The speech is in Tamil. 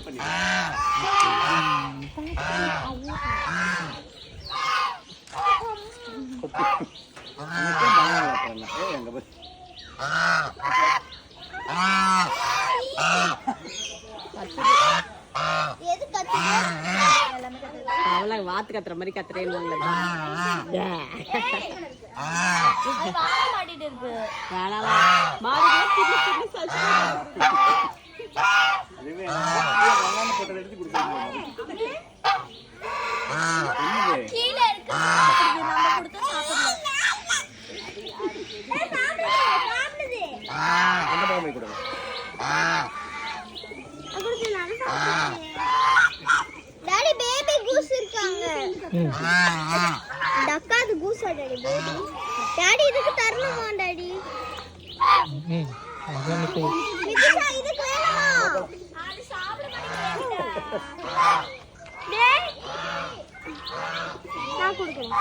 பண்ணி அவளை வாத்து கத்துற மாதிரி கத்துறேன்னு டாடி பேபி கூஸ் இருக்காங்க டக்காது கூஸா டாடி பேபி டாடி இதுக்கு தரணுமா டாடி நிதிஷா இதுக்கு வேணுமா அது சாப்பிட மாட்டேங்குது டேய் நான் கொடுக்கிறேன்